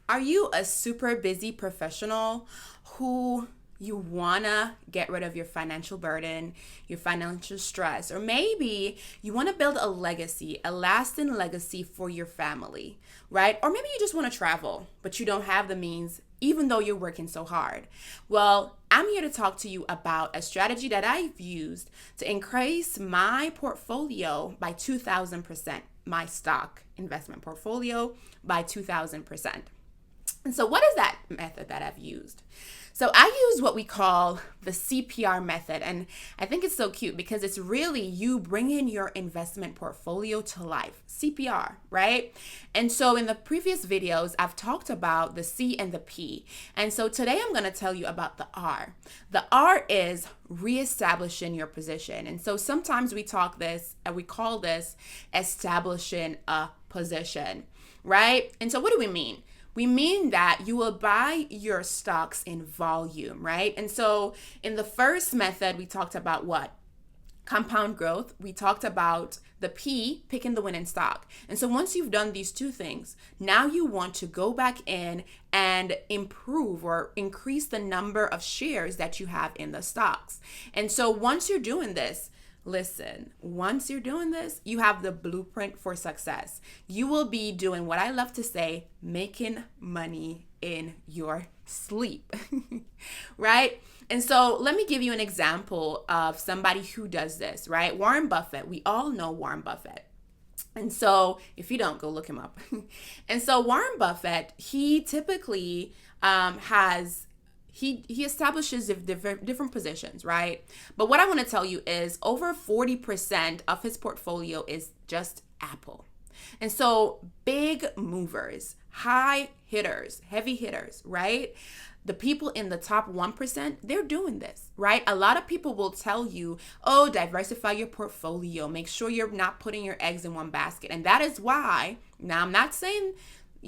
Are you a super busy professional who you wanna get rid of your financial burden, your financial stress, or maybe you wanna build a legacy, a lasting legacy for your family, right? Or maybe you just wanna travel, but you don't have the means, even though you're working so hard. Well, I'm here to talk to you about a strategy that I've used to increase my portfolio by 2,000%, my stock investment portfolio by 2,000%. And so what is that method that I've used? So I use what we call the CPR method. And I think it's so cute because it's really you bringing your investment portfolio to life. CPR, right? And so in the previous videos, I've talked about the C and the P. And so today I'm going to tell you about the R. The R is reestablishing your position. And so sometimes we call this establishing a position, right? And so what do we mean? We mean that you will buy your stocks in volume, right? And so in the first method, we talked about what? Compound growth. We talked about the P, picking the winning stock. And so once you've done these two things, now you want to go back in and improve or increase the number of shares that you have in the stocks. And so once you're doing this, once you're doing this, you have the blueprint for success. You will be doing what I love to say, making money in your sleep, right? And so let me give you an example of somebody who does this, right? Warren Buffett. We all know Warren Buffett. And so if you don't, go look him up. And so Warren Buffett, he typically he establishes different positions, right? But what I want to tell you is over 40% of his portfolio is just Apple. And so big movers, high hitters, heavy hitters, right? The people in the top 1%, they're doing this, right? A lot of people will tell you, oh, diversify your portfolio. Make sure you're not putting your eggs in one basket. And that is why, now I'm not saying,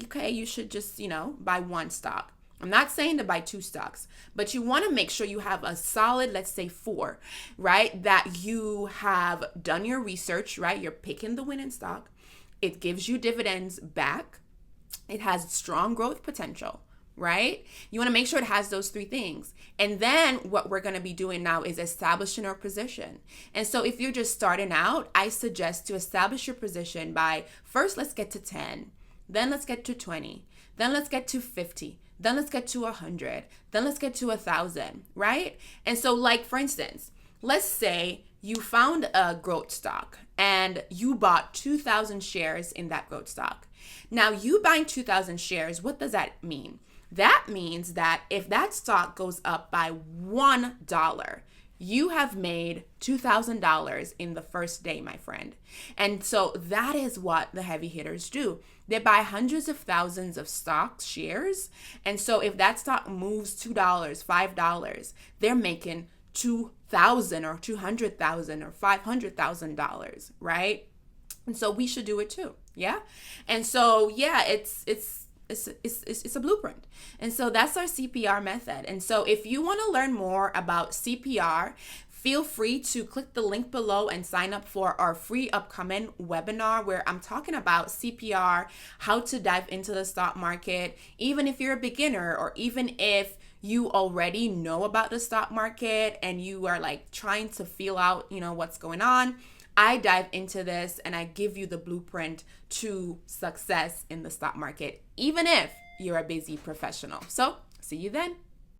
okay, you should just, buy one stock. I'm not saying to buy two stocks, but you want to make sure you have a solid, let's say 4, right? That you have done your research, right? You're picking the winning stock. It gives you dividends back. It has strong growth potential, right? You want to make sure it has those 3 things. And then what we're going to be doing now is establishing our position. And so if you're just starting out, I suggest to establish your position by first, let's get to 10, then let's get to 20, then let's get to 50. Then let's get to 100. Then let's get to 1,000, right? And so like, for instance, let's say you found a growth stock and you bought 2,000 shares in that growth stock. Now you buying 2,000 shares, what does that mean? That means that if that stock goes up by $1, you have made $2,000 in the first day, my friend. And so that is what the heavy hitters do. They buy hundreds of thousands of stock shares. And so if that stock moves $2, $5, they're making $2,000 or $200,000 or $500,000, right? And so we should do it too. Yeah. And so, yeah, it's a blueprint. And so that's our CPR method. And so if you want to learn more about CPR, feel free to click the link below and sign up for our free upcoming webinar where I'm talking about CPR, how to dive into the stock market, even if you're a beginner or even if you already know about the stock market and you are like trying to feel out, what's going on. I dive into this and I give you the blueprint to success in the stock market, even if you're a busy professional. So see you then.